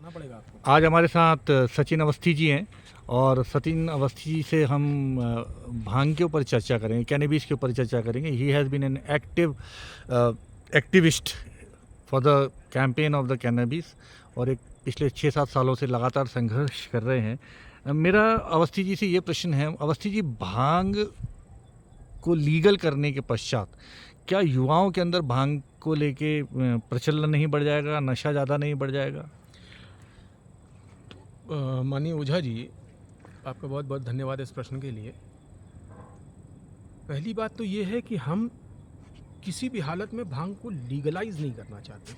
पड़ेगा आपको। आज हमारे साथ सचिन अवस्थी जी हैं और सचिन अवस्थी जी से हम भांग के ऊपर चर्चा करेंगे, कैनबिस के ऊपर चर्चा करेंगे। He has been an activist for the campaign of the cannabis और एक पिछले 6-7 सालों से लगातार संघर्ष कर रहे हैं। मेरा अवस्थी जी से ये प्रश्न है, अवस्थी जी, भांग को लीगल करने के पश्चात क्या युवाओं के अंदर भांग को लेके प्रचलन नहीं बढ़ जाएगा, नशा ज़्यादा नहीं बढ़ जाएगा? माननीय ओझा जी, आपका बहुत बहुत धन्यवाद इस प्रश्न के लिए। पहली बात तो ये है कि हम किसी भी हालत में भांग को लीगलाइज नहीं करना चाहते,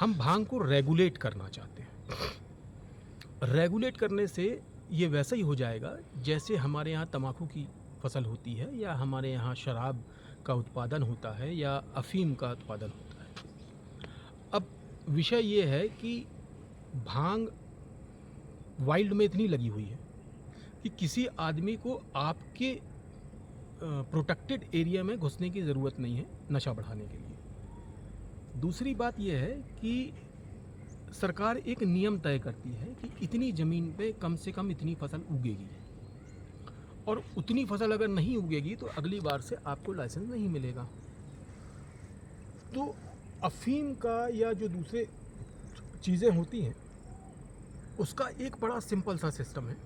हम भांग को रेगुलेट करना चाहते हैं। रेगुलेट करने से ये वैसा ही हो जाएगा जैसे हमारे यहाँ तंबाकू की फसल होती है, या हमारे यहाँ शराब का उत्पादन होता है, या अफीम का उत्पादन होता है। अब विषय ये है कि भांग वाइल्ड में इतनी लगी हुई है कि किसी आदमी को आपके प्रोटेक्टेड एरिया में घुसने की ज़रूरत नहीं है नशा बढ़ाने के लिए। दूसरी बात यह है कि सरकार एक नियम तय करती है कि इतनी ज़मीन पे कम से कम इतनी फसल उगेगी, और उतनी फसल अगर नहीं उगेगी तो अगली बार से आपको लाइसेंस नहीं मिलेगा। तो अफीम का या जो दूसरे चीज़ें होती हैं उसका एक बड़ा सिंपल सा सिस्टम है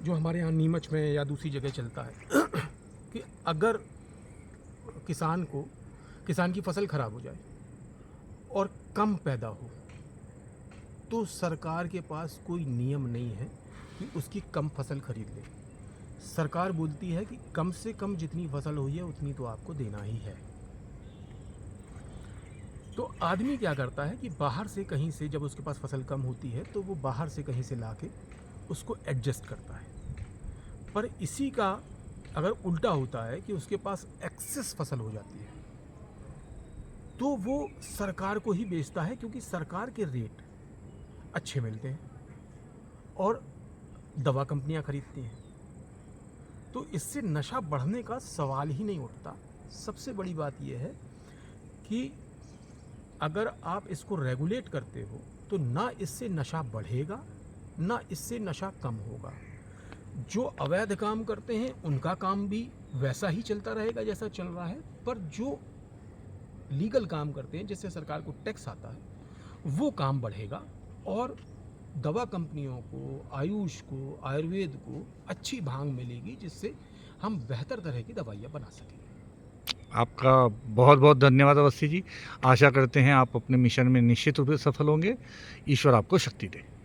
जो हमारे यहाँ नीमच में या दूसरी जगह चलता है कि अगर किसान की फसल खराब हो जाए और कम पैदा हो तो सरकार के पास कोई नियम नहीं है कि उसकी कम फसल खरीद ले। सरकार बोलती है कि कम से कम जितनी फसल हुई है उतनी तो आपको देना ही है। तो आदमी क्या करता है कि बाहर से कहीं से, जब उसके पास फसल कम होती है तो वो बाहर से कहीं से लाके उसको एडजस्ट करता है। पर इसी का अगर उल्टा होता है कि उसके पास एक्सेस फसल हो जाती है तो वो सरकार को ही बेचता है, क्योंकि सरकार के रेट अच्छे मिलते हैं और दवा कंपनियां खरीदती हैं। तो इससे नशा बढ़ने का सवाल ही नहीं उठता। सबसे बड़ी बात यह है कि अगर आप इसको रेगुलेट करते हो तो ना इससे नशा बढ़ेगा ना इससे नशा कम होगा। जो अवैध काम करते हैं उनका काम भी वैसा ही चलता रहेगा जैसा चल रहा है, पर जो लीगल काम करते हैं जिससे सरकार को टैक्स आता है वो काम बढ़ेगा, और दवा कंपनियों को, आयुष को, आयुर्वेद को अच्छी भांग मिलेगी जिससे हम बेहतर तरह की दवाइयाँ बना सकेंगे। आपका बहुत बहुत धन्यवाद अवस्थी जी। आशा करते हैं आप अपने मिशन में निश्चित रूप से सफल होंगे। ईश्वर आपको शक्ति दे।